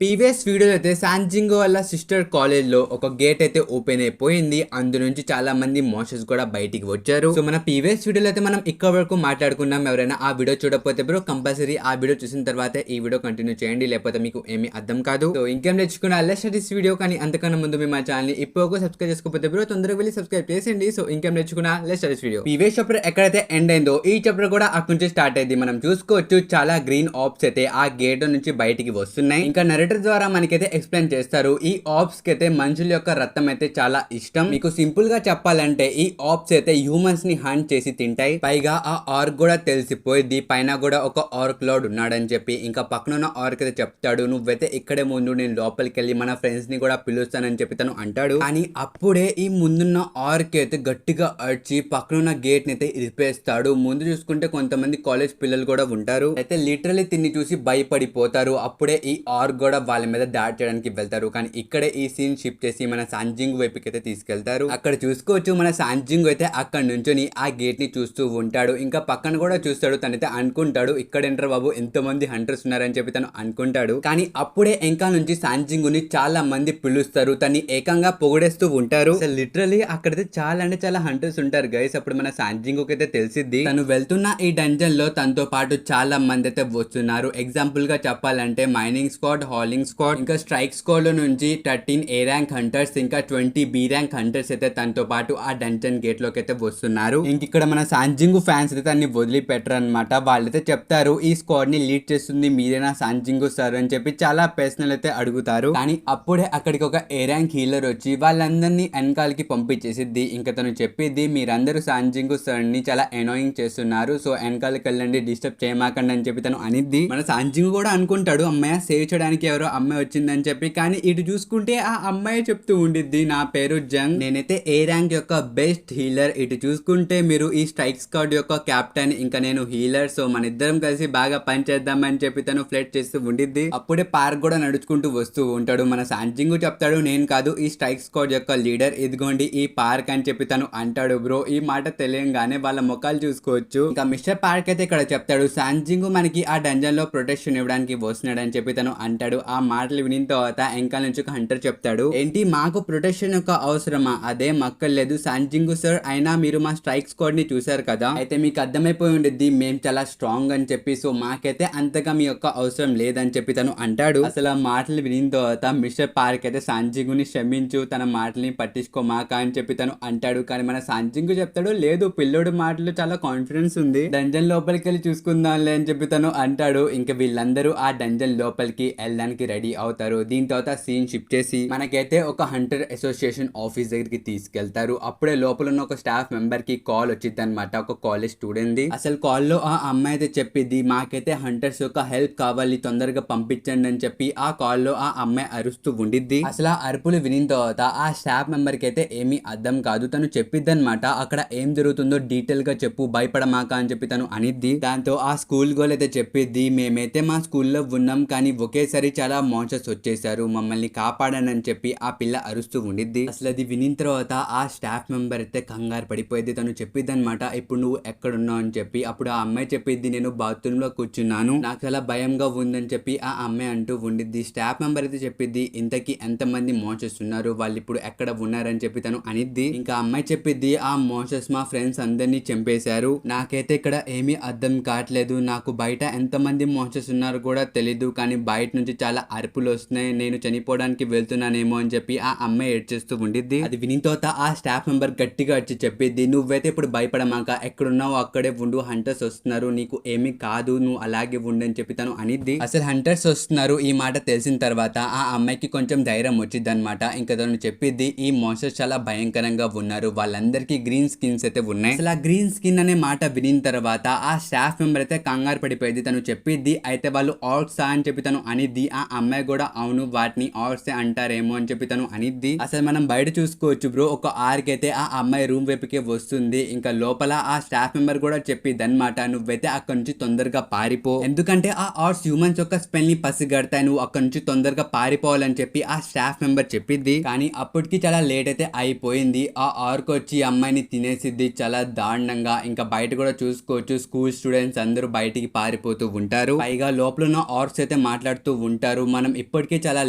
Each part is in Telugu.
ప్రీవియస్ వీడియోలో అయితే శాంజింగో వాళ్ళ సిస్టర్ కాలేజ్లో ఒక గేట్ అయితే ఓపెన్ అయిపోయింది. అందు నుంచి చాలా మంది మోషన్స్ కూడా బయటికి వచ్చారు. సో మన ప్రీవియస్ వీడియోలో అయితే మనం ఇక్కడ వరకు మాట్లాడుకున్నాం. ఎవరైనా ఆ వీడియో చూడకపోతే బ్రో కంపల్సరీ ఆ వీడియో చూసిన తర్వాత ఈ వీడియో కంటిన్యూ చేయండి, లేకపోతే మీకు ఏమీ అర్థం కాదు. సో ఇంకేం తెచ్చుకున్నా లెట్స్ స్టార్ట్ దిస్ వీడియో. కానీ అంతకన్నా ముందు మీ మా ఛానల్ ని ఇప్పుడు సబ్స్క్రైబ్ చేసుకోకపోతే బ్రో తొందరగా వెళ్ళి సబ్స్క్రైబ్ చేసేయండి. సో ఇంకేం తెచ్చుకున్నా let's start this video. Previous chapter ఎక్కడైతే ఎండ్ అయిందో ఈ చాప్టర్ కూడా అక్కడి నుంచి స్టార్ట్ అయింది. మనం చూసుకోవచ్చు చాలా గ్రీన్ ఆప్స్ అయితే ఆ గేట్ నుంచి బయటికి వస్తున్నాయి. ఇంకా నరేటర్ ద్వారా మనకైతే ఎక్స్ప్లెయిన్ చేస్తారు. ఈ ఆప్స్ కి అయితే మనుషుల యొక్క రక్తం అయితే చాలా ఇష్టం. మీకు సింపుల్ గా చెప్పాలంటే ఈ ఆప్స్ అయితే హ్యూమన్స్ ని హంట్ చేసి తింటాయి. పైగా ఆ ఆర్క్ కూడా తెలిసిపోయింది పైన కూడా ఒక ఆర్క్ లార్డ్ ఉన్నాడని చెప్పి. ఇంకా పక్కన ఉన్న ఆర్క్ అయితే చెప్తాడు, నువ్వైతే ఇక్కడే ముందు, నేను లోపలికి వెళ్ళి మన ఫ్రెండ్స్ ని కూడా పిలుస్తానని చెప్పి తను అంటాడు. కానీ అప్పుడే ఈ ముందున్న ఆర్క్ అయితే గట్టిగా అడిచి పక్కనున్న గేట్ ని అయితే ఇరిపేస్తాడు. ముందు చూసుకుంటే కొంతమంది కాలేజ్ పిల్లలు కూడా ఉంటారు. అయితే లిటరలీ తిని చూసి భయపడిపోతారు. అప్పుడే ఈ ఆర్క్ కూడా వాళ్ళ మీద దాడి చేయడానికి వెళ్తారు. కానీ ఇక్కడే ఈ సీన్ షిఫ్ట్ చేసి మన సాంజింగ్ వైపుకి అయితే తీసుకెళ్తారు. అక్కడ చూసుకోవచ్చు మన సాంజింగ్ అయితే అక్కడ నుంచొని ఆ గేట్ ని చూస్తూ ఉంటాడు. ఇంకా పక్కన కూడా చూస్తాడు. తనైతే అనుకుంటాడు ఇక్కడ ఏంటర్ బాబు ఎంతో మంది హంటర్స్ ఉన్నారని చెప్పి తను అనుకుంటాడు. కానీ అప్పుడే ఇంకా నుంచి సాంజింగ్ ని చాలా మంది పిలుస్తారు. తన్ని ఏకంగా పొగిడేస్తూ ఉంటారు. లిటరలీ అక్కడైతే చాలా అంటే చాలా హంటర్స్ ఉంటారు గైస్. అప్పుడు మన సాంజింగ్ అయితే తెలిసిద్ది తను వెళ్తున్న ఈ డంజన్ లో తనతో పాటు చాలా మంది అయితే వస్తున్నారు. ఎగ్జాంపుల్ గా చెప్పాలంటే మైనింగ్ స్క్వాడ్, హాలింగ్ స్క్వాడ్, ఇంకా స్ట్రైక్ స్క్వాడ్ లో నుంచి 13 A ర్యాంక్ హంటర్స్, ఇంకా 20 B ర్యాంక్ హంటర్స్ అయితే తనతో పాటు ఆ డంజన్ గేట్ లోకి అయితే వస్తున్నారు. ఇంక ఇక్కడ మన సాంజింగ్ ఫ్యాన్స్ అయితే తన్ని వదిలిపెట్టరు అనమాట. వాళ్ళైతే చెప్తారు ఈ స్క్వాడ్ ని లీడ్ చేస్తుంది మీరేనా సాంజింగ్ సార్ అని చెప్పి చాలా పర్సనల్ అయితే అడుగుతారు. కానీ అప్పుడే అక్కడికి ఒక A ర్యాంక్ హీలర్ వచ్చి వాళ్ళందరినీ వెనకాలకి పంపించేసిద్ది. ఇంకా తను చెప్పిద్ది మీరందరూ సాంజింగ్ సార్ ని చాలా ఎనోయింగ్ చేస్తున్నారు, సో వెనకాలకి వెళ్ళండి, డిస్టర్బ్ చేయమాకండి అని చెప్పి తను అనిద్ది. మన సాంజింగ్ కూడా అనుకుంటాడు అమ్మాయి సేవ్ చేయడానికి ఎవరో అమ్మాయి వచ్చిందని చెప్పి. కానీ ఇటు చూసుకుంటే ఆ అమ్మాయి చెప్తూ ఉండిద్ది నా పేరు జంగ్, నేనైతే A ర్యాంక్ యొక్క బెస్ట్ హీలర్. ఇటు చూసుకుంటే మీరు ఈ స్ట్రైక్ స్క్వాడ్ యొక్క కెప్టెన్, ఇంకా నేను హీలర్, సో మన ఇద్దరం కలిసి బాగా పని చేద్దామని చెప్పి తను ఫ్లెట్ చేస్తూ ఉండిద్ది. అప్పుడే పార్క్ కూడా నడుచుకుంటూ వస్తూ ఉంటాడు. మన సాంజింగ్ చెప్తాడు నేను కాదు ఈ స్ట్రైక్ స్క్వాడ్ యొక్క లీడర్, ఇదిగోండి ఈ పార్క్ అని చెప్పి తను అంటాడు. బ్రో ఈ మాట తెలియగానే వాళ్ళ ముఖాలు చూసుకోవచ్చు. ఇంకా మిస్టర్ పార్క్ అయితే ఇక్కడ చెప్తాడు సాంజింగ్ మనకి ఆ డంజన్ లో ప్రొటెక్షన్ ఇవ్వడానికి వస్తున్నాడు అని చెప్పి తను అంటాడు. ఆ మాటలు విని తర్వాత వెనకాల నుంచి ఒక హంటర్ చెప్తాడు ఏంటి మాకు ప్రొటెక్షన్ యొక్క అవసరమా, అదే మక్కర్లేదు సాంజింగ్ సార్, అయినా మీరు మా స్ట్రైక్ స్క్వాడ్ ని చూసారు కదా, అయితే మీకు అర్థమైపోయి ఉండిద్ది మేము చాలా స్ట్రాంగ్ అని చెప్పి, సో మాకైతే అంతగా మీ యొక్క అవసరం లేదని చెప్పి తను అంటాడు. అసలు ఆ మాటలు విని తర్వాత మిస్టర్ పార్క్ అయితే సాంజింగ్ ని క్షమించు, తన మాటల్ని పట్టించుకోమాక అని చెప్పి తను అంటాడు. కానీ మన సాంజింగ్ చెప్తాడు లేదు పిల్లోడు మాటలు చాలా కాన్ఫిడెన్స్ ఉంది, డంజన్ లోపలికి వెళ్ళి చూసుకుందాంలే అని చెప్పి తను అంటాడు. ఇంకా వీళ్ళందరూ ఆ డంజన్ లోపలికి వెళ్ళడానికి రెడీ అవుతారు. దీని తర్వాత సీన్ షిఫ్ట్ చేసి మనకైతే ఒక హంటర్ అసోసియేషన్ ఆఫీస్ దగ్గరికి తీసుకెళ్తారు. అప్పుడే లోపల ఉన్న ఒక స్టాఫ్ మెంబర్ కి కాల్ వచ్చింది అనమాట, ఒక కాలేజ్ స్టూడెంట్ ది. అసలు కాల్ లో ఆ అమ్మాయి అయితే చెప్పిద్ది మాకైతే హంటర్స్ యొక్క హెల్ప్ కావాలి, తొందరగా పంపించండి అని చెప్పి ఆ కాల్ లో ఆ అమ్మాయి అరుస్తూ ఉండిద్ది. అసలు ఆ అరుపులు వినిన తర్వాత ఆ స్టాఫ్ మెంబర్ కి అయితే ఏమీ అర్థం కాదు. తను చెప్పిద్ది అనమాట అక్కడ ఏం జరుగుతుందో డీటెయిల్ గా చెప్పు, భయపడమాక అని చెప్పి తను అనిద్ది. దాంతో ఆ స్కూల్ గోల్ అయితే చెప్పిద్ది మేమైతే మా స్కూల్లో ఉన్నాం, కానీ ఒకేసారి చాలా మాన్స్టర్స్ వచ్చేసారు, మమ్మల్ని కాపాడనని చెప్పి ఆ పిల్ల అరుస్తూ ఉండిద్ది. అసలు అది వినిన తర్వాత ఆ స్టాఫ్ మెంబర్ అయితే కంగారు పడిపోయింది. తను చెప్పిద్ది అనమాట ఇప్పుడు నువ్వు ఎక్కడున్నావు అని చెప్పి. అప్పుడు ఆ అమ్మాయి చెప్పిద్ది నేను బాత్రూమ్ లో కూర్చున్నాను, నాకు చాలా భయంగా ఉందని చెప్పి ఆ అమ్మాయి అంటూ ఉండిద్ది. స్టాఫ్ మెంబర్ అయితే చెప్పిద్ది ఇంతకీ ఎంతమంది మాన్స్టర్స్ ఉన్నారు, వాళ్ళు ఇప్పుడు ఎక్కడ ఉన్నారని చెప్పి తను అనిద్ది. ఇంకా అమ్మాయి చెప్పిద్ది ఆ మాన్స్టర్స్ మా ఫ్రెండ్స్ అందరినీ చంపేశారు, నాకైతే ఇక్కడ ఏమీ అర్థం కావట్లేదు, నాకు బయట ఎంతమంది మాన్స్టర్స్ ఉన్నారు కూడా తెలీదు, కానీ బయట నుంచి చాలా అరుపులు వస్తున్నాయి, నేను చనిపోవడానికి వెళ్తున్నానేమో అని చెప్పి ఆ అమ్మాయి ఏడ్చేస్తూ ఉండిద్ది. అది విని తర్వాత ఆ స్టాఫ్ మెంబర్ గట్టిగా వచ్చి చెప్పిద్ది నువ్వైతే ఇప్పుడు భయపడమాక, ఎక్కడున్నావు అక్కడే ఉండు, హంటర్స్ వస్తున్నారు, నీకు ఏమీ కాదు, నువ్వు అలాగే ఉండు అని చెప్పి తను అనిద్ది. అసలు హంటర్స్ వస్తున్నారు ఈ మాట తెలిసిన తర్వాత ఆ అమ్మాయికి కొంచెం ధైర్యం వచ్చింది అనమాట. ఇంకా తను చెప్పిద్ది ఈ మాన్స్టర్స్ చాలా భయంకరంగా ఉన్నారు, వాళ్ళందరికీ గ్రీన్ స్కిన్స్ అయితే ఉన్నాయి. అసలు ఆ గ్రీన్ స్కిన్ అనే మాట వినిన తర్వాత ఆ స్టాఫ్ మెంబర్ అయితే కంగారు పడిపోయింది. తను చెప్పిద్ది అయితే వాళ్ళు ఆర్క్సా అని చెప్పి తను అనిద్ది. ఆ అమ్మాయి కూడా అవును వాటిని ఆర్క్స్ అంటారేమో అని చెప్పి తను అనిద్ది. అసలు మనం బయట చూసుకోవచ్చు బ్రో ఒక ఆర్క్ అయితే ఆ అమ్మాయి రూమ్ వైపుకే వస్తుంది. ఇంకా లోపల ఆ స్టాఫ్ మెంబర్ కూడా చెప్పిద్ది అనమాట నువ్వైతే అక్కడ నుంచి తొందరగా పారిపో, ఎందుకంటే ఆ ఆర్క్స్ హ్యూమన్స్ యొక్క స్పెల్ ని పసిగడతాయి, నువ్వు అక్కడ నుంచి తొందరగా పారిపోవాలని చెప్పి ఆ స్టాఫ్ మెంబర్ చెప్పిద్ది. కానీ అప్పటికి చాలా లేట్ అయితే అయిపోయింది. ఆ ఆర్క్ వచ్చి అమ్మాయిని తినేసిద్ది చాలా దారుణంగా. ఇంకా బయట కూడా చూసుకోవచ్చు స్కూల్ స్టూడెంట్స్ అందరూ బయటికి పారిపోతూ ఉంటారు. పైగా లోపల ఉన్న ఆర్క్స్ అయితే మాట్లాడుతూ ఉంటారు అంటారు, మనం ఇప్పటికే చాలా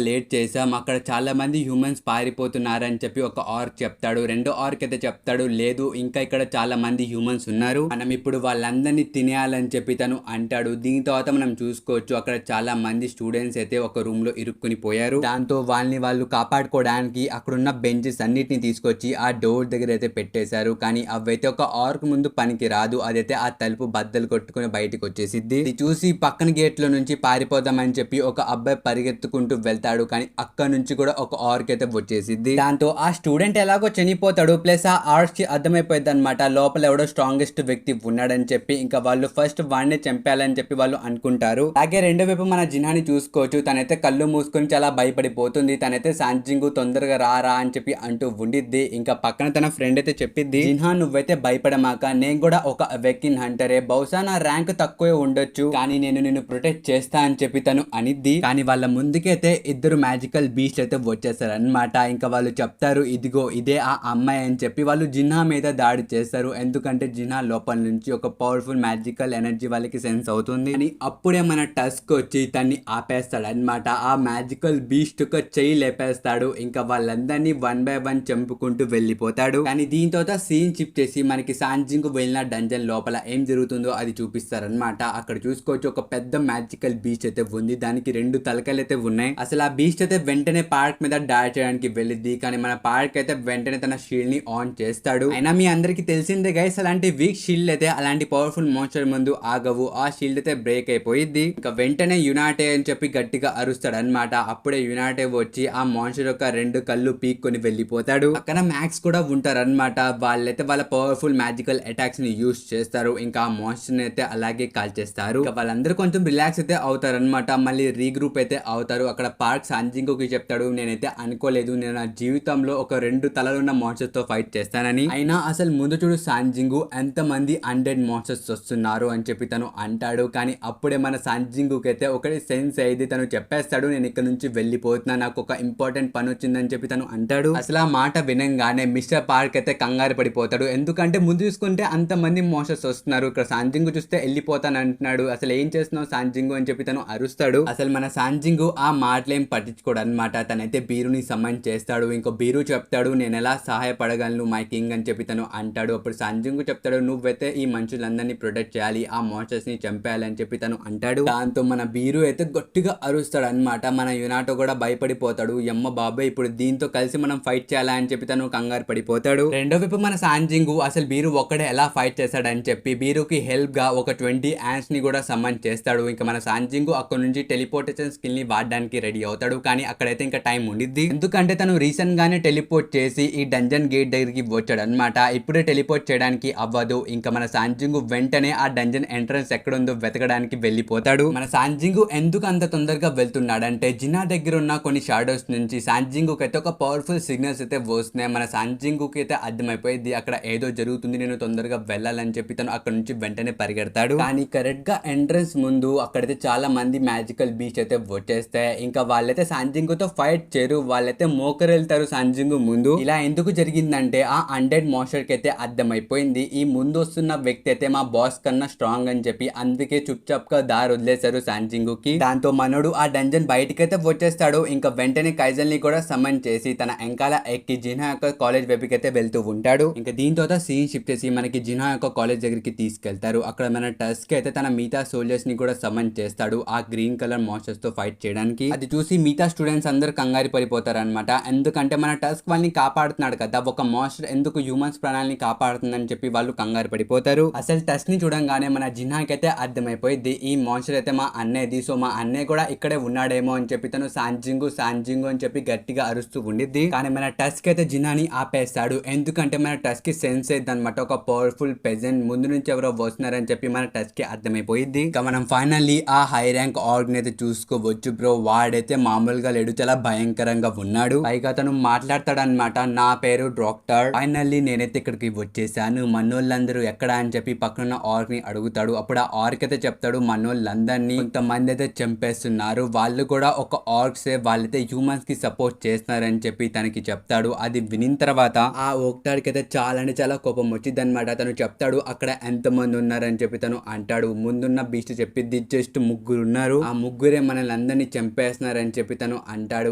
లేట్ చేసాం, అక్కడ చాలా మంది హ్యూమన్స్ పారిపోతున్నారని చెప్పి ఒక ఆర్క్ చెప్తాడు. రెండో ఆర్క్ అయితే చెప్తాడు, లేదు ఇంకా ఇక్కడ చాలా మంది హ్యూమన్స్ ఉన్నారు, మనం ఇప్పుడు వాళ్ళందరినీ తినేయాలని చెప్పి తను అంటాడు. దీని తర్వాత మనం చూసుకోవచ్చు అక్కడ చాలా మంది స్టూడెంట్స్ అయితే ఒక రూమ్ లో ఇరుక్కుని పోయారు. దాంతో వాళ్ళని వాళ్ళు కాపాడుకోవడానికి అక్కడున్న బెంచెస్ అన్నిటిని తీసుకొచ్చి ఆ డోర్ దగ్గర అయితే పెట్టేశారు. కానీ అవైతే ఒక ఆర్క్ ముందు పనికి రాదు, అదైతే ఆ తలుపు బద్దలు కొట్టుకుని బయటకు వచ్చేసిద్ది. ఇది చూసి పక్కన గేట్ లో నుంచి పారిపోదామని చెప్పి ఒక అబ్బాయి పరిగెత్తుకుంటూ వెళ్తాడు. కానీ అక్కడ నుంచి కూడా ఒక ఆర్క్ అయితే వచ్చేసిద్ది. దాంతో ఆ స్టూడెంట్ ఎలాగో చనిపోతాడు. ప్లస్ ఆ ఆర్క్ కి అర్థమైపోయింది అనమాట లోపల ఎవడో స్ట్రాంగెస్ట్ వ్యక్తి ఉన్నాడని చెప్పి. ఇంకా వాళ్ళు ఫస్ట్ వాడిని చంపాలని చెప్పి వాళ్ళు అనుకుంటారు. అలాగే రెండో వైపు మన జినాని చూసుకోవచ్చు, తనైతే కళ్ళు మూసుకొని చాలా భయపడిపోతుంది. తనైతే సాంజింగు తొందరగా రారా అని చెప్పి అంటూ ఉండిద్ది. ఇంకా పక్కన తన ఫ్రెండ్ అయితే చెప్పిద్ది, జిన్హా నువ్వైతే భయపడమాక, నేను కూడా ఒక వెకిన్ హంటరే, బహుశా నా ర్యాంక్ తక్కువే ఉండొచ్చు కానీ నేను నిన్ను ప్రొటెక్ట్ చేస్తా అని చెప్పి తను అనిద్ది. కానీ వాళ్ళ ముందుకైతే ఇద్దరు మ్యాజికల్ బీస్ట్ అయితే వచ్చేస్తారు అనమాట. ఇంకా వాళ్ళు చెప్తారు, ఇదిగో ఇదే ఆ అమ్మాయి అని చెప్పి వాళ్ళు జిన్హా మీద దాడి చేస్తారు. ఎందుకంటే జిన్హా లోపల నుంచి ఒక పవర్ఫుల్ మ్యాజికల్ ఎనర్జీ వాళ్ళకి సెన్స్ అవుతుంది. అని అప్పుడే మన టస్క్ వచ్చి తన్ని ఆపేస్తాడు అనమాట. ఆ మ్యాజికల్ బీస్ట్ ఒక చెయ్యి లేపేస్తాడు. ఇంకా వాళ్ళందరినీ 1 by 1 చంపుకుంటూ వెళ్ళిపోతాడు. కానీ దీంతో సీన్ షిఫ్ట్ చేసి మనకి సాంజింగ్ వెళ్ళిన డంజన్ లోపల ఏం జరుగుతుందో అది చూపిస్తారనమాట. అక్కడ చూసుకోవచ్చు ఒక పెద్ద మ్యాజికల్ బీచ్ అయితే ఉంది, దానికి 2 తలకాయలు అయితే ఉన్నాయి. అసలు ఆ బీచ్ అయితే వెంటనే పార్క్ మీద డాష్ చేయడానికి వెళ్ళిద్ది. కానీ మన పార్క్ అయితే వెంటనే తన షీల్డ్ ని ఆన్ చేస్తాడు. అయినా మీ అందరికి తెలిసిందే గైస్, అలాంటి వీక్ షీల్డ్ అయితే అలాంటి పవర్ఫుల్ మోన్స్టర్ ముందు ఆగవు. ఆ షీల్డ్ అయితే బ్రేక్ అయిపోయిద్ది. ఇంకా వెంటనే యునాటే అని చెప్పి గట్టిగా అరుస్తాడు అనమాట. అప్పుడే యునాటే వచ్చి ఆ మోన్స్టర్ యొక్క 2 కళ్ళు పీక్కొని వెళ్ళిపోతాడు. పక్కన మ్యాక్స్ కూడా ఉంటారు అనమాట. వాళ్ళైతే వాళ్ళ పవర్ఫుల్ మ్యాజికల్ అటాక్స్ ని యూస్ చేస్తారు. ఇంకా ఆ మోన్స్టర్ అయితే అలాగే కాల్ చేస్తారు. ఇంకా వాళ్ళందరూ కొంచెం రిలాక్స్ అయితే అవుతారు అనమాట. మళ్ళీ రీగ్రూప్ అయితే అవుతారు. అక్కడ పార్క్ సాంజింగుకి చెప్తాడు, నేనైతే అనుకోలేదు నేను నా జీవితంలో ఒక 2 తలలున్న మోన్స్టర్స్ తో ఫైట్ చేస్తానని. అయినా అసలు ముందు చూడు సాంజింగు ఎంత మంది అన్డెడ్ మోన్స్టర్స్ వస్తున్నారు అని చెప్పి తను అంటాడు. కానీ అప్పుడే మన సాంజింగుకి అయితే ఒకటి సెన్స్ అయ్యింది. తను చెప్పేస్తాడు, నేను ఇక్కడ నుంచి వెళ్ళిపోతున్నా, నాకు ఒక ఇంపార్టెంట్ పని వచ్చిందని చెప్పి తను అంటాడు. అసలు ఆ మాట వినంగానే మిస్టర్ పార్క్ అయితే కంగారు పడిపోతాడు. ఎందుకంటే ముందు చూసుకుంటే అంత మంది మోన్స్టర్స్ వస్తున్నారు, ఇక్కడ సాంజింగు చూస్తే వెళ్ళిపోతాను అంటున్నాడు, అసలు ఏం చేస్తున్నావు సాంజింగు అని చెప్పి తను అరుస్తాడు. అసలు మన సాంజింగు ఆ మాటలేం పట్టించుకోడు అనమాట. తనైతే బీరుని సమ్మన్ చేస్తాడు. ఇంకో బీరు చెప్తాడు, నేను ఎలా సహాయపడగలను మై కింగ్ అని చెప్పి తను అంటాడు. అప్పుడు సాంజింగు చెప్తాడు, నువ్వైతే ఈ మనుషులందరినీ ప్రొటెక్ట్ చేయాలి, ఆ మోన్స్టర్స్ ని చంపేయాలని చెప్పి తను అంటాడు. దాంతో మన బీరు అయితే గట్టిగా అరుస్తాడు అనమాట. మన యునాటో కూడా భయపడిపోతాడు, యమ్మ బాబాయ్ ఇప్పుడు దీంతో కలిసి మనం ఫైట్ చేయాలా అని చెప్పి తను కంగారు పడిపోతాడు. రెండో వైపు మన సాంజింగు అసలు బీరు ఒక్కడే ఎలా ఫైట్ చేస్తాడని చెప్పి బీరుకి హెల్ప్ గా ఒక 20 యాంట్స్ ని కూడా సమ్మన్ చేస్తాడు. ఇంకా మన సాంజింగు అక్కడ నుంచి టెలిపోర్టేషన్ స్కిల్ ని వాడడానికి రెడీ అవుతాడు. కానీ అక్కడైతే ఇంకా టైం ఉండిద్ది, ఎందుకంటే తను రీసెంట్ గానే టెలిపోర్ట్ చేసి ఈ డంజన్ గేట్ దగ్గరికి వచ్చాడు అనమాట. ఇప్పుడే టెలిపోర్ట్ చేయడానికి అవ్వదు. ఇంకా మన సాంజింగు వెంటనే ఆ డంజన్ ఎంట్రన్స్ ఎక్కడుందో వెతకడానికి వెళ్ళిపోతాడు. మన సాంజింగు ఎందుకు అంత తొందరగా వెళ్తున్నాడంటే జినా దగ్గర ఉన్న కొన్ని షాడోస్ నుంచి సాంజింగుకి అయితే ఒక పవర్ఫుల్ సిగ్నల్స్ అయితే వస్తున్నాయి. మన సాంజింగుకి అయితే అర్థమైపోయింది అక్కడ ఏదో జరుగుతుంది, నేను తొందరగా వెళ్ళాలని చెప్పి తను అక్కడ నుంచి వెంటనే పరిగెడతాడు. కానీ కరెక్ట్ గా ఎంట్రన్స్ ముందు అక్కడైతే చాలా మంది మ్యాజికల్ బీచ్ అయితే వచ్చేస్తాయి. ఇంకా వాళ్ళైతే సాంజింగుతో ఫైట్ చేయరు, వాళ్ళైతే మోకరెళ్తారు సాంజింగు ముందు. ఇలా ఎందుకు జరిగిందంటే ఆ అన్డెడ్ మోన్స్టర్ కి అయితే అర్థమైపోయింది ఈ ముందు వస్తున్న వ్యక్తి అయితే మా బాస్ కన్నా స్ట్రాంగ్ అని చెప్పి, అందుకే చుప్చాప్గా దారి వదిలేశారు సాంజింగుకి. దాంతో మనోడు ఆ డంజన్ బయటకైతే వచ్చేస్తాడు. ఇంకా వెంటనే కైజల్ ని కూడా సమన్ చేసి తన ఎంకాల ఎక్కి జిన్హా యొక్క కాలేజ్ వైపుకి అయితే వెళ్తూ ఉంటాడు. ఇంకా దీంతో సీన్ షిఫ్ట్ చేసి మనకి జిన్హా యొక్క కాలేజ్ దగ్గరికి తీసుకెళ్తారు. అక్కడ మన టస్క్ అయితే తన మిగతా సోల్జర్స్ ని కూడా సమన్ చేస్తాడు ఆ గ్రీన్ కలర్ మోన్స్టర్స్ తో ఫైట్ చేయడానికి. అది చూసి మిగతా స్టూడెంట్స్ అందరు కంగారు పడిపోతారు అనమాట. ఎందుకంటే మన టస్క్ వాళ్ళని కాపాడుతున్నాడు కదా, ఒక మోన్స్టర్ ఎందుకు హ్యూమన్స్ ప్రాణాలని కాపాడుతుందని చెప్పి వాళ్ళు కంగారు పడిపోతారు. అసలు టస్క్ ని చూడంగానే మన జిన్హాకి అయితే అర్థమైపోయింది ఈ మోన్స్టర్ అయితే మా అన్నయ్యది, సో మా అన్నయ్య కూడా ఇక్కడే ఉన్నాడేమో అని చెప్పి తను సాంజింగు సాంజింగు అని చెప్పి గట్టిగా అరుస్తూ ఉండిద్ది. కానీ మన టస్క్ అయితే జినాని ఆపేస్తాడు. ఎందుకంటే మన టస్క్ కి సెన్స్ అయితే అనమాట ఒక పవర్ఫుల్ ప్రెజెంట్ ముందు నుంచి ఎవరో వస్తున్నారని చెప్పి మన టస్క్ కి అర్థమైపోయింది. ఇంకా మనం ఫైనల్లీ ఆ హై ర్యాంక్ ఆర్గ్ అయితే చూసుకోవచ్చు. బ్రో వాడైతే మామూలుగా లేడు, చాలా భయంకరంగా ఉన్నాడు. పైగా తను మాట్లాడతాడనమాట, నా పేరు డాక్టర్, ఫైనల్లీ నేనైతే ఇక్కడికి వచ్చేసాను, మనోళ్ళందరూ ఎక్కడ అని చెప్పి పక్కన ఆర్గ్ ని అడుగుతాడు. అప్పుడు ఆ ఆర్గ్ అయితే చెప్తాడు, మనోళ్ళందరినీ కొంతమంది అయితే చంపేస్తున్నారు, వాళ్ళు కూడా ఒక ఆర్గ్సే, వాళ్ళైతే హ్యూమన్స్ కి సపోర్ట్ చేస్తున్నారని చెప్పి తనకి చెప్తాడు. అది వినిన తర్వాత ఆ ఓక్టార్కి అయితే చాలా అంటే చాలా కోపం వచ్చింది అనమాట. తను చెప్తాడు అక్కడ ఎంత మంది ఉన్నారని చెప్పి తను అంటాడు. ముందున్న బీస్ట్ చెప్పిద్ది జస్ట్ 3 ఉన్నారు, ఆ ముగ్గురే మన మనల్ని అందరినీ చంపేస్తున్నారని చెప్పి తను అంటాడు.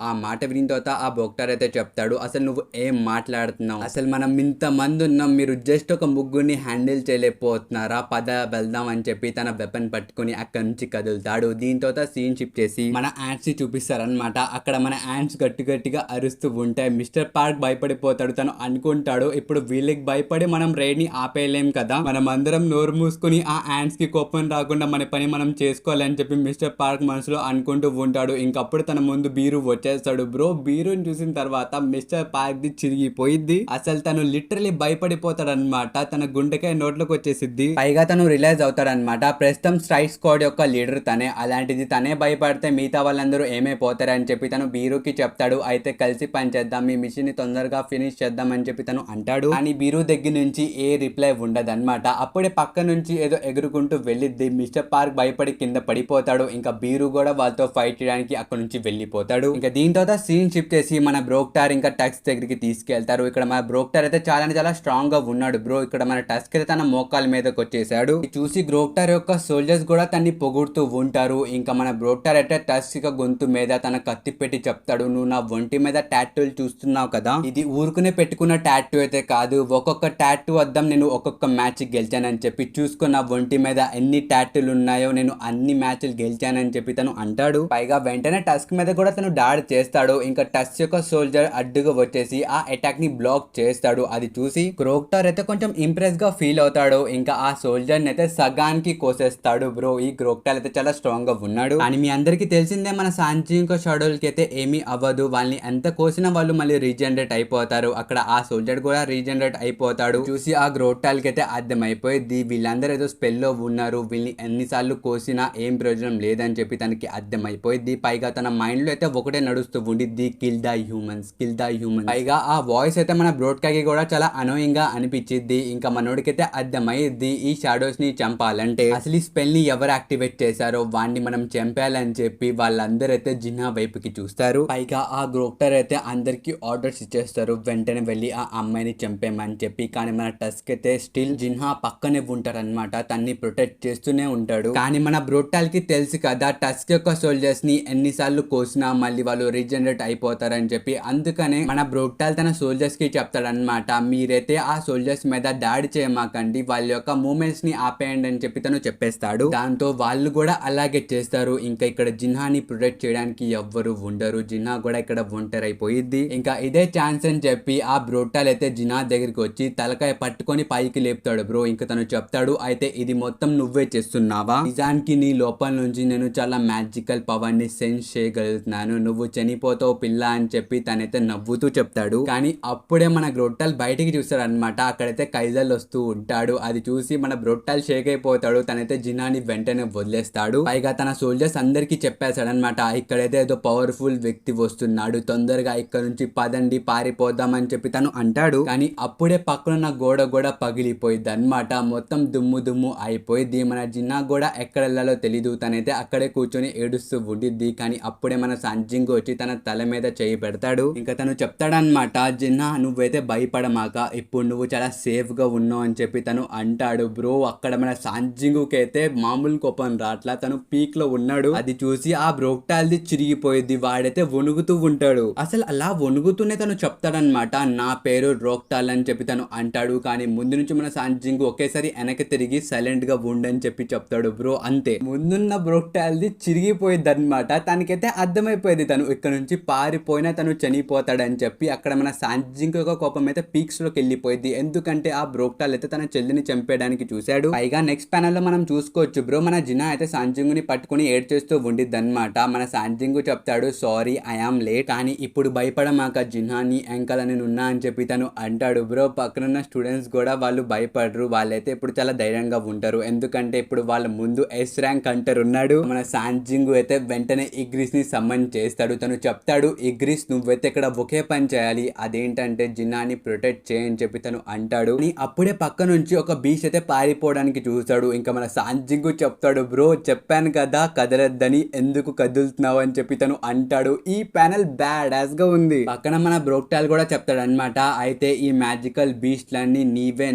ఆ మాట విని తర్వాత ఆ బ్రోక్టార్ అయితే చెప్తాడు, అసలు నువ్వు ఏం మాట్లాడుతున్నావు, అసలు మనం ఇంతమంది ఉన్నాం, మీరు జస్ట్ ఒక ముగ్గురిని హ్యాండిల్ చేయలేకపోతున్నారా, పద వెళ్దాం అని చెప్పి తన వెపన్ పట్టుకుని అక్కడి నుంచి కదులుతాడు. దీంతో సీన్ షిఫ్ట్ చేసి మన యాంట్స్ ని చూపిస్తారనమాట. అక్కడ మన యాంట్స్ గట్టి గట్టిగా అరుస్తూ ఉంటాయి. మిస్టర్ పార్క్ భయపడిపోతాడు. తను అనుకుంటాడు, ఇప్పుడు వీళ్ళకి భయపడి మనం రైడ్ ని ఆపేయలేం కదా, మనం అందరం నోరు మూసుకుని ఆ యాంట్స్ కి కోపం రాకుండా మన పని మనం చేసుకోవాలని చెప్పి మిస్టర్ పార్క్ మనసులో అనుకుంటూ ఉంటాడు. ఇంకప్పుడు తన ముందు బీరు వచ్చేస్తాడు. బ్రో బీరుని చూసిన తర్వాత మిస్టర్ పార్క్ ది చిరిగిపోయింది. అసలు తను లిటరలీ భయపడిపోతాడు అనమాట. తన గుండెకాయ నోట్లోకి వచ్చేసిద్ది. పైగా తను రిలైజ్ అవుతాడనమాట, ప్రస్తుతం స్ట్రైక్ స్క్వాడ్ యొక్క లీడర్ తనే, అలాంటిది తనే భయపడితే మిగతా వాళ్ళందరూ ఏమైపోతారని చెప్పి తను బీరుకి చెప్తాడు. అయితే కలిసి పని చేద్దాం, మీ మిషన్ ని తొందరగా ఫినిష్ చేద్దాం అని చెప్పి తను అంటాడు. కానీ బీరు దగ్గర నుంచి ఏ రిప్లై ఉండదన్నమాట. అప్పుడే పక్క నుంచి ఏదో ఎగురుకుంటూ వెళ్ళిద్ది. మిస్టర్ పార్క్ భయపడి కింద పడిపోతాడు. ఇంకా బీరు కూడా వాళ్ళతో ఫైట్ చేయడానికి అక్కడ నుంచి వెళ్ళిపోతాడు. ఇంకా దీంతో సీన్ షిఫ్ట్ చేసి మన బ్రోక్టార్ ఇంకా టక్స్ దగ్గరికి తీసుకెళ్తారు. ఇక్కడ మన బ్రోక్టార్ అయితే చాలా స్ట్రాంగ్ గా ఉన్నాడు. బ్రో ఇక్కడ మన టస్క్ అయితే తన మోకాల మీదకి వచ్చేసాడు. చూసి బ్రోక్టార్ యొక్క సోల్జర్స్ కూడా తన్ని పొగుడుతూ ఉంటారు. ఇంకా మన బ్రోక్టార్ అయితే టస్క్ గొంతు మీద తన కత్తి పెట్టి చెప్తాడు, నువ్వు నా ఒంటి మీద టాటూలు చూస్తున్నావు కదా, ఇది ఊరుకునే పెట్టుకున్న టాటూ అయితే కాదు, ఒక్కొక్క టాటూ అద్దం నేను ఒక్కొక్క మ్యాచ్ గెలిచానని చెప్పి చూసుకున్న నా ఒంటి మీద ఎన్ని టాటూలు ఉన్నాయో నేను అన్ని మ్యాచ్లు గెలిచానని చెప్పి తను అంటాడు. పైగా వెంటనే టస్క్ మీద కూడా తను దాడి చేస్తాడు. ఇంకా టస్క్ యొక్క సోల్జర్ అడ్డుగా వచ్చేసి ఆ అటాక్ ని బ్లాక్ చేస్తాడు. అది చూసి బ్రోక్టార్ అయితే కొంచెం ఇంప్రెస్ గా ఫీల్ అవుతాడు. ఇంకా ఆ సోల్జర్ ని అయితే సగానికి కోసేస్తాడు. బ్రో ఈ బ్రోక్టార్ అయితే చాలా స్ట్రాంగ్ గా ఉన్నాడు. కానీ మీ అందరికి తెలిసిందే మన సాంజింకో షాడోల్ కి అయితే ఏమీ అవ్వదు. వాళ్ళని ఎంత కోసినా వాళ్ళు మళ్ళీ రీజనరేట్ అయిపోతారు. అక్కడ ఆ సోల్జర్ కూడా రీజనరేట్ అయిపోతాడు. చూసి ఆ గ్రోక్టాల్ కి అయితే అర్థమైపోయింది, వీళ్ళందరూ ఏదో స్పెల్ లో ఉన్నారు, వీళ్ళని ఎన్నిసార్లు కోసినా ఏం ప్రయోజనం లేదని చెప్పి తనకి అర్థమైపోయింది. పైగా తన మైండ్ లో అయితే ఒకటే నడుస్తూ ఉండిద్ది, kill the humans, kill the humans. పైగా ఆ వాయిస్ అయితే మన బ్రోడ్కాకి కూడా చాలా అనోయింగ్ గా అనిపించింది. ఇంకా మనోడికైతే అర్థమైద్ది, ఈ షాడోస్ ని చంపాలంటే అసలు ఈ స్పెల్ ని ఎవరు యాక్టివేట్ చేశారో వాడిని మనం చంపాలని చెప్పి వాళ్ళందరూ అయితే జిన్నా వైపుకి చూస్తారు. పైగా ఆ గ్రోక్టర్ అయితే అందరికి ఆర్డర్స్ ఇచ్చేస్తారు, వెంటనే వెళ్ళి ఆ అమ్మాయిని చంపేమని చెప్పి. కానీ మన టస్క్ అయితే స్టిల్ జిన్హా పక్కనే ఉంటారనమాట, తన్ని ప్రొటెక్ట్ చేస్తూనే ఉంటాడు. కానీ మన బ్రోటాల్ కి తెలుసు కదా టస్క్ యొక్క సోల్జర్స్ ని ఎన్నిసార్లు కోసినా మళ్ళీ వాళ్ళు రీజనరేట్ అయిపోతారని చెప్పి. అందుకనే మన బ్రోటాల్ తన సోల్జర్స్ కి చెప్తాడనమాట, మీరైతే ఆ సోల్జర్స్ మీద దాడి చేయమాకండి, వాళ్ళ యొక్క మూమెంట్స్ ని ఆపేయండి అని చెప్పి తను చెప్పేస్తాడు. దాంతో వాళ్ళు కూడా అలాగే చేస్తారు. ఇంకా ఇక్కడ జిన్హాని ప్రొటెక్ట్ చేయడానికి ఎవ్వరు ఉండరు. జిన్హా కూడా ఇక్కడ ఒంటరైపోయిద్ది. ఇంకా ఇదే ఛాన్స్ అని చెప్పి ఆ బ్రోటాల్ అయితే జిన్హా దగ్గరికి వచ్చి తలకాయ పట్టుకొని పైకి లేపుతాడు. బ్రో ఇంకా తను చెప్తాడు, అయితే ఇది మొత్తం నువ్వే చేస్తున్నావా, నిజానికి నీ లోపల నుంచి నేను చాలా మ్యాజికల్ పవర్ ని సెన్స్ చేయగలుగుతున్నాను, నువ్వు చనిపోతావు పిల్ల అని చెప్పి తనైతే నవ్వుతూ చెప్తాడు. కానీ అప్పుడే మన బ్రోటాల్ బయటికి చూస్తాడు అనమాట. అక్కడైతే కైజల్ వస్తూ ఉంటాడు. అది చూసి మన బ్రోటాల్ షేక్ అయిపోతాడు. తనైతే జినాని వెంటనే వదిలేస్తాడు. పైగా తన సోల్జర్స్ అందరికి చెప్పేశాడు అనమాట, ఇక్కడైతే ఏదో పవర్ఫుల్ వ్యక్తి వస్తున్నాడు, తొందరగా ఇక్కడ నుంచి పదండి పారిపోదామని చెప్పి తను అంటాడు. కానీ అప్పుడే పక్కన గోడ కూడా పగిలిపోయింది అనమాట. మొత్తం దుమ్ము దుమ్ము అయిపోయింది. మన జిన్నా కూడా ఎక్కడ వెళ్ళాలో తెలీదు. తనైతే అక్కడే కూర్చొని ఏడుస్తూ ఉండిద్ది. కానీ అప్పుడే మన సాంజింగ్ వచ్చి తన తల మీద చేయి పెడతాడు. ఇంకా తను చెప్తాడనమాట, జిన్నా నువ్వైతే భయపడమాక, ఇప్పుడు నువ్వు చాలా సేఫ్ గా ఉన్నావు అని చెప్పి తను అంటాడు. బ్రో అక్కడ మన సాంజింగుకి అయితే మామూలు కోపం రాట్లా, తను పీక్ లో ఉన్నాడు. అది చూసి ఆ బ్రోక్టాల్ది చిరిగిపోయింది. వాడైతే వణుగుతూ ఉంటాడు. అసలు అలా వణుగుతూనే తను చెప్తాడనమాట, నా పేరు రోక్టాల్ అని చెప్పి తను అంటాడు. కానీ ముందు నుంచి మన సాంజింగ్ ఒకేసారి వెనక్కి తిరిగి సైలెంట్ గా ఉండని చెప్పి చెప్తాడు. బ్రో అంతే, ముందున్న బ్రోక్టాల్ది చిరిగిపోయింది అనమాట. తనకైతే అర్థమైపోయింది తను ఇక్కడ నుంచి పారిపోయినా తను చనిపోతాడని చెప్పి. అక్కడ మన సాంజింగ్ యొక్క కోపం అయితే పీక్స్ లోకి వెళ్ళిపోయింది. ఎందుకంటే ఆ బ్రోక్టాల్ అయితే తన చెల్లిని చంపేయడానికి చూశాడు. పైగా నెక్స్ట్ ప్యానల్ లో మనం చూసుకోవచ్చు బ్రో, మన జినా అయితే సాంజింగ్ ని పట్టుకుని ఏడ్ చేస్తూ ఉండిద్ది అనమాట. మన సాంజింగ్ చెప్తాడు, సారీ ఐ ఆమ్ లేట్, కానీ ఇప్పుడు భయపడమాక జిన్హాని ఎంకల నేను ఉన్నా అని చెప్పి తను అంటాడు. బ్రో పక్కనున్న స్టూడెంట్స్ కూడా వాళ్ళు భయపడరు, వాళ్ళైతే ఇప్పుడు చాలా ధైర్యంగా ఉంటారు. ఎందుకంటే ఇప్పుడు వాళ్ళ ముందు ఎస్ ర్యాంక్ హంటర్ ఉన్నాడు. మన సాంజింగ్ అయితే వెంటనే ఇగ్రిస్ ని సమ్మన్ చేస్తాడు. తను చెప్తాడు, ఇగ్రిస్ నువ్వైతే ఇక్కడ ఒకే పని చేయాలి, అదేంటంటే జిన్నాని ప్రొటెక్ట్ చేయని చెప్పి తను అంటాడు. అప్పుడే పక్క నుంచి ఒక బీచ్ అయితే పారిపోవడానికి చూస్తాడు. ఇంకా మన సాంజింగ్ చెప్తాడు, బ్రో చెప్పాను కదా కదలద్దని, ఎందుకు కదులుతున్నావు అని చెప్పి తను అంటాడు. ఈ ప్యానల్ బ్యాడ్ యాస్ గా ఉంది. పక్కన మన బ్రోక్టాల్ కూడా చెప్తాడు అనమాట, అయితే ఈ మ్యాజికల్ బీస్ట్లన్నీ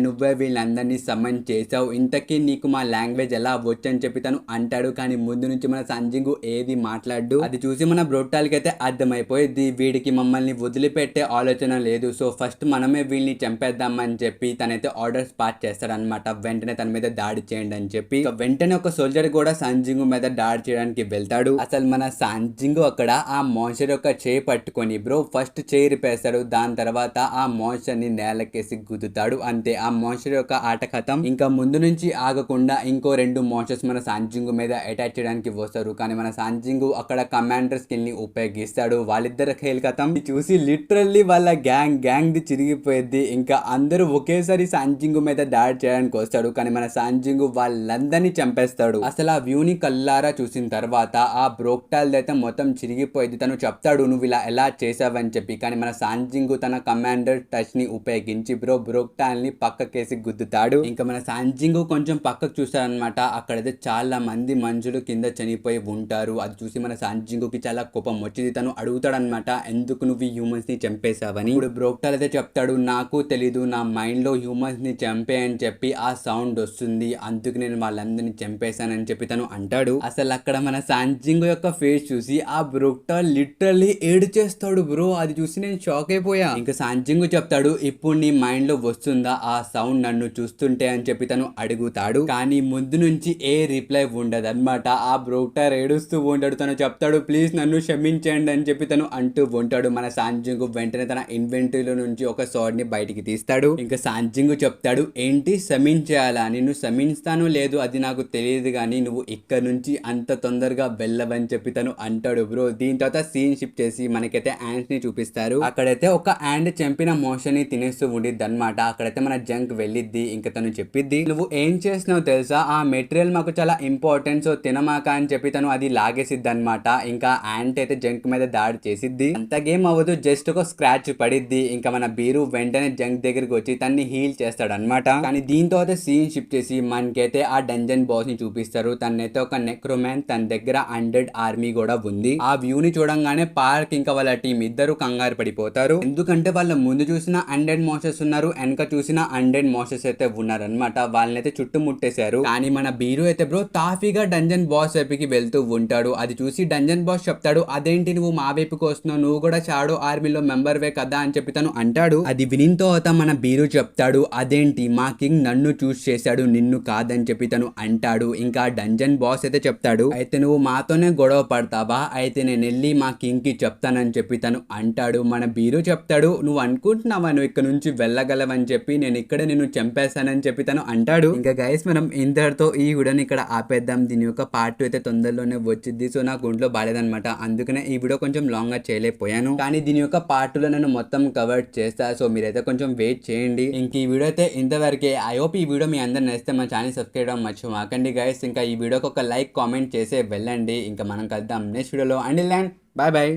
నువ్వే వీళ్ళందరినీ సమ్మన్ చేసావు, ఇంతకీ నీకు మా లాంగ్వేజ్ ఎలా వచ్చని చెప్పి తను అంటాడు. కానీ ముందు నుంచి మన సంజయ్ సాంజింగు ఏది మాట్లాడు. అది చూసి మన బ్రోటాల్కి అయితే అర్థమైపోయింది వీడికి మమ్మల్ని వదిలిపెట్టే ఆలోచన లేదు. సో ఫస్ట్ మనమే వీళ్ళని చంపేద్దామని చెప్పి తనైతే ఆర్డర్స్ పాస్ చేస్తాడనమాట. వెంటనే తన మీద దాడి చేయండి అని చెప్పి. వెంటనే ఒక సోల్జర్ కూడా సాంజింగు మీద దాడి చేయడానికి వెళ్తాడు. అసలు మన సాంజింగు అక్కడ ఆ మాన్స్టర్ యొక్క చేయి పట్టుకొని బ్రో ఫస్ట్ చేయి రిపేస్తాడు. దాని తర్వాత ఆ మాన్స్టర్ ని నేలకేసి గుద్దుతాడు. అంతే, ఆ మాన్స్టర్ యొక్క ఆట కథం. ఇంకా ముందు నుంచి ఆగకుండా ఇంకో 2 మాన్స్టర్స్ మన సాంజింగు మీద అటాక్ చేయడానికి వస్తారు. కానీ మన సాంజింగు అక్కడ కమాండర్ స్కిల్ ని ఉపయోగిస్తాడు. వాళ్ళిద్దరు ఖేల్ కథం చూసి లిటరల్లీ వాళ్ళ గ్యాంగ్ ది చిరిగిపోయింది. ఇంకా అందరూ ఒకేసారి సాంజింగు మీద దాడి చేయడానికి వస్తాడు. కానీ మన సాంజింగు వాళ్ళందరినీ చంపేస్తాడు. అసలు ఆ వ్యూ ని కల్లారా చూసిన తర్వాత ఆ బ్రోక్టాల్ అయితే మొత్తం చిరిగిపోయింది. తను చెప్తాడు నువ్వు ఇలా ఎలా చేసావని చెప్పి. కానీ మన సాంజింగు తన కమాండర్ టచ్ ని ఉపయోగించి బ్రోక్టాల్ ని పక్కకేసి గుద్దుతాడు. ఇంకా మన సాంజింగు కొంచెం పక్కకు చూస్తాడనమాట. అక్కడైతే చాలా మంది మనుషులు కింద చనిపోయి ఉంటారు. అది చూసి మన సాంజింగుకి చాలా కోపం వచ్చింది. తను అడుగుతాడనమాట ఎందుకు నువ్వు హ్యూమన్స్ ని చంపేశావని. ఇప్పుడు బ్రోక్టాల్ అయితే చెప్తాడు నాకు తెలీదు, నా మైండ్ లో హ్యూమన్స్ ని చంపే అని చెప్పి ఆ సౌండ్ వస్తుంది, అందుకు నేను వాళ్ళందరినీ చంపేశానని చెప్పి తను అంటాడు. అసలు అక్కడ మన సాంజింగు యొక్క ఫేస్ చూసి ఆ బ్రోక్టాల్ లిటరల్లీ ఏడ్చేస్తాడు బ్రో. అది చూసి నేను షాక్ అయిపోయా. ఇంకా సాంజింగు చెప్తాడు ఇప్పుడు నీ మైండ్ లో వస్తుందా ఆ సౌండ్ నన్ను చూస్తుంటే అని చెప్పి తను అడుగుతాడు. కానీ ముందు నుంచి ఏ రిప్లై ఉండదు అనమాట. ఆ బ్రోక్టాల్ ఏడుస్తూ ఉంటాడు. తను చెప్తాడు ప్లీజ్ నన్ను క్షమించండి అని చెప్పి తను అంటూ ఉంటాడు. మన సాంజింగు వెంటనే తన ఇన్వెంటరీలో నుంచి ఒక స్వర్డ్ ని బయటికి తీస్తాడు. ఇంకా సాంజింగు చెప్తాడు ఏంటి క్షమించేయాలా, నిన్ను క్షమించాను లేదు అది నాకు తెలియదు కానీ నువ్వు ఇక్కడ నుంచి అంత తొందరగా వెళ్ళవని చెప్పి తను అంటాడు బ్రో. దీని తర్వాత సీన్ షిఫ్ట్ చేసి మనకైతే యాండ్స్ ని చూపిస్తారు. అక్కడైతే ఒక యాండ్ చంపిన మోషన్ ని తినేస్తూ ఉండిద్ది అనమాట. అక్కడైతే మన జంక్ వెళ్ళిద్ది. ఇంకా తను చెప్పిద్ది నువ్వు ఏం చేసినావు తెలుసా, ఆ మెటీరియల్ మాకు చాలా ఇంపార్టెంట్ సో తినమాక అని చెప్పి తను అది లాగేసిద్ది అనమాట. ఇంకా యాంట్ అయితే జంక్ మీద దాడి చేసిద్ది. అంత గేమ్ అవ్వదు, జస్ట్ ఒక స్క్రాచ్ పడిద్ది. ఇంకా మన బీరు వెంటనే జంక్ దగ్గరికి వచ్చి తన్ని హీల్ చేస్తాడు అనమాట. కానీ దీంతో అయితే సీన్ షిఫ్ట్ చేసి మనకైతే ఆ డంజన్ బాస్ ని చూపిస్తారు. తనైతే ఒక నెక్రోమ్యాన్, తన దగ్గర 100 ఆర్మీ కూడా ఉంది. ఆ వ్యూ ని చూడంగానే పార్క్ ఇంకా వాళ్ళ టీం ఇద్దరు కంగారు పడిపోతారు. ఎందుకంటే వాళ్ళ ముందు చూసిన 100 మాన్స్టర్స్ ఉన్నారు, వెనక చూసిన 100 మాన్స్టర్స్ అయితే ఉన్నారు అనమాట. వాళ్ళనైతే చుట్టుముట్టేశారు. కానీ మన బీరు అయితే బ్రో తాఫీగా డంజన్ బాస్ వైపుకి వెళ్తూ ఉంటాడు. అది చూసి డంజన్ బాస్ చెప్తాడు అదేంటి నువ్వు మా వైపుకి వస్తున్నావు, నువ్వు కూడా షాడో ఆర్మీలో మెంబర్ వే కదా అని చెప్పి తను అంటాడు. అది వినిన తర్వాత మన బీరు చెప్తాడు అదేంటి మా కింగ్ నన్ను చూస్ చేశాడు నిన్ను కాదని చెప్పి తను అంటాడు. ఇంకా డంజన్ బాస్ అయితే చెప్తాడు అయితే నువ్వు మాతోనే గొడవ పడతావా, అయితే నేను వెళ్ళి మా కింగ్ కి చెప్తానని చెప్పి తను అంటాడు. మన బీరు చెప్తాడు నువ్వు అనుకుంటున్నావా నువ్వు ఇక్కడ నుంచి వెళ్ళగలవని చెప్పి, నేను ఇక్కడ నిన్ను చంపేస్తానని చెప్పి తను అంటాడు. ఇంకా గైస్ మనం ఇంతటితో ఈ వీడియోని ఇక్కడ ఆపేద్దాం. దీని యొక్క పార్ట్ 2 అయితే తొందరలోనే వచ్చింది. సో నాకు ఒంట్లో బాలేదనమాట, అందుకనే ఈ వీడియో కొంచెం లాంగ్ గా చేయలేకపోయాను. కానీ దీని యొక్క పార్ట్ 2లో నేను మొత్తం కవర్ చేస్తా. సో మీరైతే కొంచెం వెయిట్ చేయండి. ఇంక ఈ వీడియో అయితే ఇంతవరకే. ఐ హోప్ ఈ వీడియో మీ అందరు నచ్చితే మన ఛానల్ సబ్స్క్రైబ్ అవ్వడం మర్చిపోకండి గైస్. ఇంకా ఈ వీడియోకి ఒక లైక్ కామెంట్ చేసే వెళ్ళండి. ఇంకా మనం కలుద్దాం నెక్స్ట్ వీడియోలో. And bye bye.